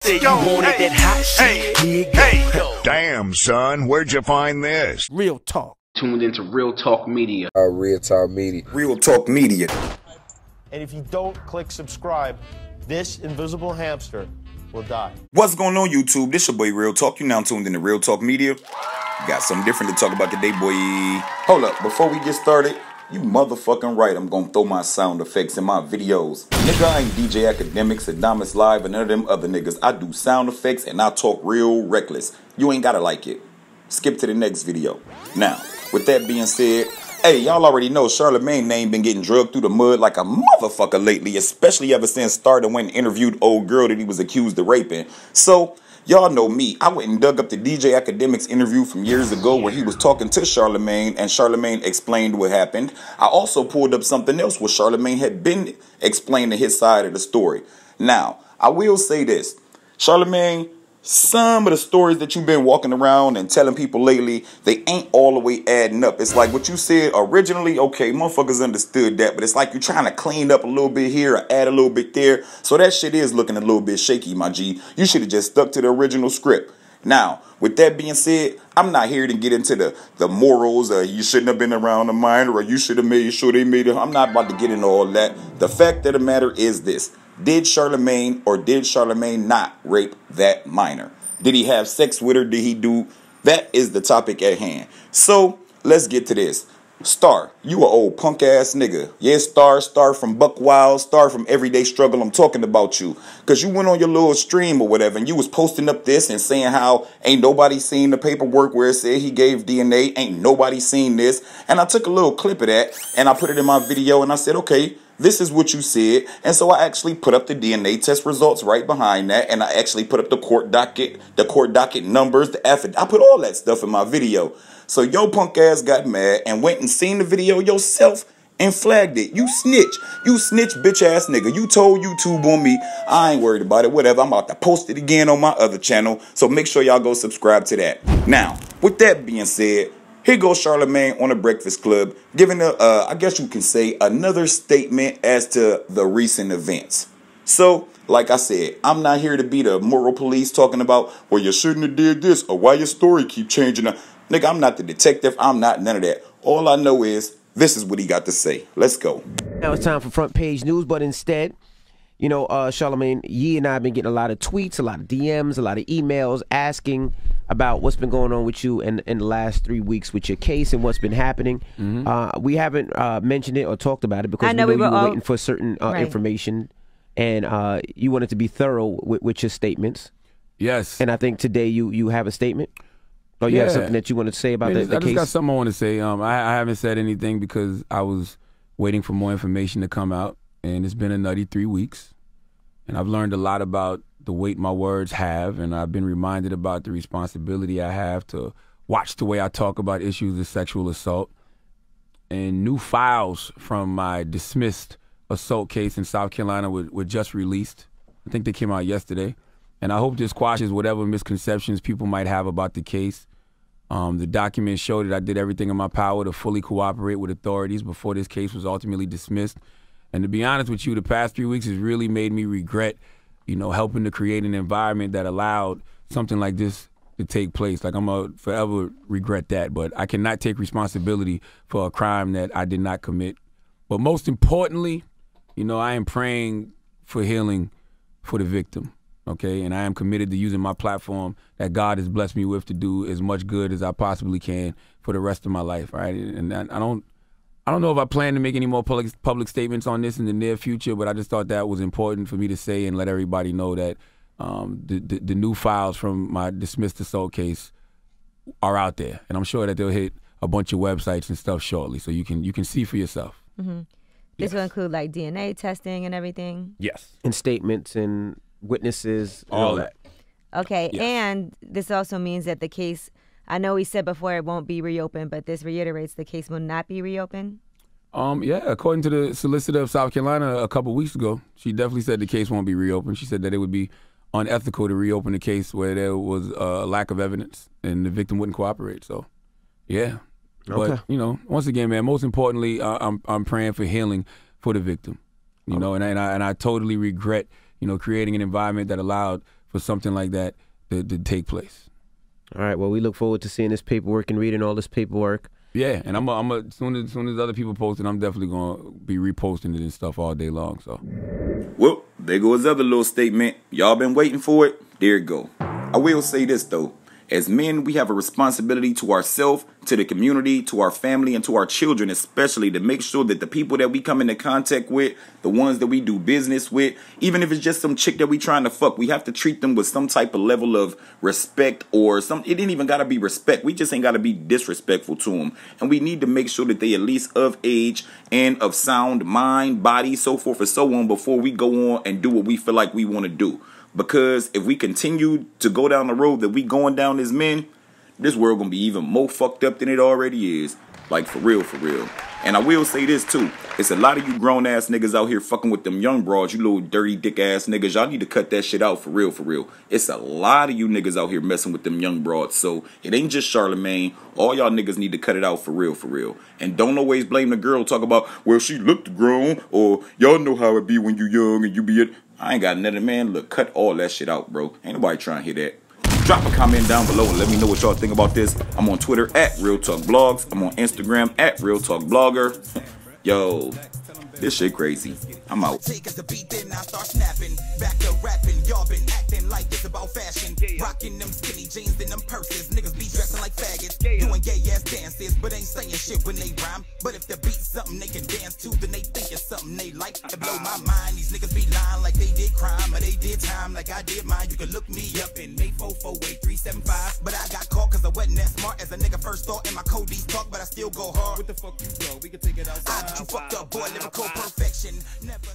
Say you wanted that hot shit, here you go. Damn, son, where'd you find this? Real talk. Tuned into Real Talk Media. Real Talk Media. Real Talk Media. And if you don't click subscribe, this invisible hamster will die. What's going on, YouTube? This your boy Real Talk. You now tuned into Real Talk Media. Got something different to talk about today, boy. Hold up, before we get started, you motherfucking right, I'm gonna throw my sound effects in my videos. Nigga, I ain't DJ Academics, Adamus Live, and none of them other niggas. I do sound effects and I talk real reckless. You ain't gotta like it. Skip to the next video. Now, with that being said, hey, y'all already know Charlamagne name been getting drugged through the mud like a motherfucker lately, especially ever since Starter went and interviewed old girl that he was accused of raping. So, y'all know me. I went and dug up the DJ Academics interview from years ago where he was talking to Charlamagne and Charlamagne explained what happened. I also pulled up something else where Charlamagne had been explaining his side of the story. Now, I will say this. Charlamagne, some of the stories that you've been walking around and telling people lately, they ain't all the way adding up. It's like what you said originally, okay, motherfuckers understood that, but it's like you're trying to clean up a little bit here or add a little bit there. So that shit is looking a little bit shaky, my G. You should have just stuck to the original script. Now, with that being said, I'm not here to get into the morals, you shouldn't have been around a minor, or you should have made sure they made it. I'm not about to get into all that. The fact of the matter is this. Did Charlamagne or did Charlamagne not rape that minor? Did he have sex with her? Did he do? That is the topic at hand. So, let's get to this. Star, you a old punk ass nigga. Yeah, Star from Buck Wild, Star from Everyday Struggle. I'm talking about you. Because you went on your little stream or whatever and you was posting up this and saying how ain't nobody seen the paperwork where it said he gave DNA. Ain't nobody seen this. And I took a little clip of that and I put it in my video and I said, okay, this is what you said. And so I actually put up the DNA test results right behind that. And I actually put up the court docket numbers, the affidavit. I put all that stuff in my video. So your punk ass got mad and went and seen the video yourself and flagged it. You snitch. You snitch bitch ass nigga. You told YouTube on me. I ain't worried about it. Whatever. I'm about to post it again on my other channel. So make sure y'all go subscribe to that. Now, with that being said, here goes Charlamagne on the Breakfast Club, giving I guess you can say, another statement as to the recent events. So, like I said, I'm not here to be the moral police talking about, well, you shouldn't have did this, or why your story keep changing. Nigga, I'm not the detective. I'm not none of that. All I know is, this is what he got to say. Let's go. Now it's time for front page news, but instead, you know, Charlamagne, Yee and I have been getting a lot of tweets, a lot of DMs, a lot of emails asking about what's been going on with you in the last 3 weeks with your case and what's been happening. We haven't mentioned it or talked about it because we know you were waiting for certain information, and you wanted to be thorough with your statements. Yes. And I think today you have a statement. Or you have something that you want to say about the case? I just got something I want to say. I haven't said anything because I was waiting for more information to come out, and it's been a nutty 3 weeks. And I've learned a lot about the weight my words have, and I've been reminded about the responsibility I have to watch the way I talk about issues of sexual assault. And new files from my dismissed assault case in South Carolina were just released. I think they came out yesterday. And I hope this quashes whatever misconceptions people might have about the case. The documents show that I did everything in my power to fully cooperate with authorities before this case was ultimately dismissed. And to be honest with you, the past 3 weeks has really made me regret, you know, helping to create an environment that allowed something like this to take place. Like, I'm going to forever regret that. But I cannot take responsibility for a crime that I did not commit. But most importantly, you know, I am praying for healing for the victim. Okay, and I am committed to using my platform that God has blessed me with to do as much good as I possibly can for the rest of my life, right? And I don't know if I plan to make any more public statements on this in the near future, but I just thought that was important for me to say and let everybody know that the new files from my dismissed assault case are out there, and I'm sure that they'll hit a bunch of websites and stuff shortly, so you can see for yourself. This will include like DNA testing and everything. Yes, and statements and witnesses, all that. Okay, and this also means that the case, I know he said before it won't be reopened, but this reiterates the case will not be reopened? Yeah, according to the solicitor of South Carolina a couple weeks ago, she definitely said the case won't be reopened. She said that it would be unethical to reopen the case where there was a lack of evidence and the victim wouldn't cooperate. So, yeah. Okay. But, you know, once again, man, most importantly, I'm praying for healing for the victim. You know, and I totally regret, you know, creating an environment that allowed for something like that to take place. All right. Well, we look forward to seeing this paperwork and reading all this paperwork. Yeah, and I'm as soon as other people post it, I'm definitely gonna be reposting it and stuff all day long. So, well, there goes his other little statement. Y'all been waiting for it. There it go. I will say this though. As men, we have a responsibility to ourselves, to the community, to our family, and to our children especially, to make sure that the people that we come into contact with, the ones that we do business with, even if it's just some chick that we trying to fuck, we have to treat them with some type of level of respect or some. It ain't even got to be respect. We just ain't got to be disrespectful to them. And we need to make sure that they at least of age and of sound mind, body, so forth and so on before we go on and do what we feel like we want to do. Because if we continue to go down the road that we going down as men, this world gonna be even more fucked up than it already is. Like, for real, for real. And I will say this, too. It's a lot of you grown-ass niggas out here fucking with them young broads, you little dirty dick-ass niggas. Y'all need to cut that shit out, for real, for real. It's a lot of you niggas out here messing with them young broads. So, it ain't just Charlamagne. All y'all niggas need to cut it out, for real, for real. And don't always blame the girl. Talk about, well, she looked grown, or y'all know how it be when you young and you be it. I ain't got nothing, man. Look, cut all that shit out, bro. Ain't nobody trying to hear that. Drop a comment down below and let me know what y'all think about this. I'm on Twitter at Real Talk Blogs. I'm on Instagram at Real Talk Blogger. Yo, this shit crazy. I'm out. Take us the beat, then I start snapping. Back to rapping, y'all been acting like it's about fashion. Rocking them skinny jeans and them purses. Niggas be dressing like faggots. Doing gay ass dances, but ain't saying shit when they rhyme. But if the beat's something they can dance to, then they think it's something they like. To blow my mind, these niggas be lying like they did crime or they did time like I did mine. You can look me up in 844-8375. But I got caught cause I wasn't that smart as a nigga first thought. And my code's talk, but I still go hard. What the fuck you go? We can take it outside. I get you fucked up, boy, lyrical perfection. Never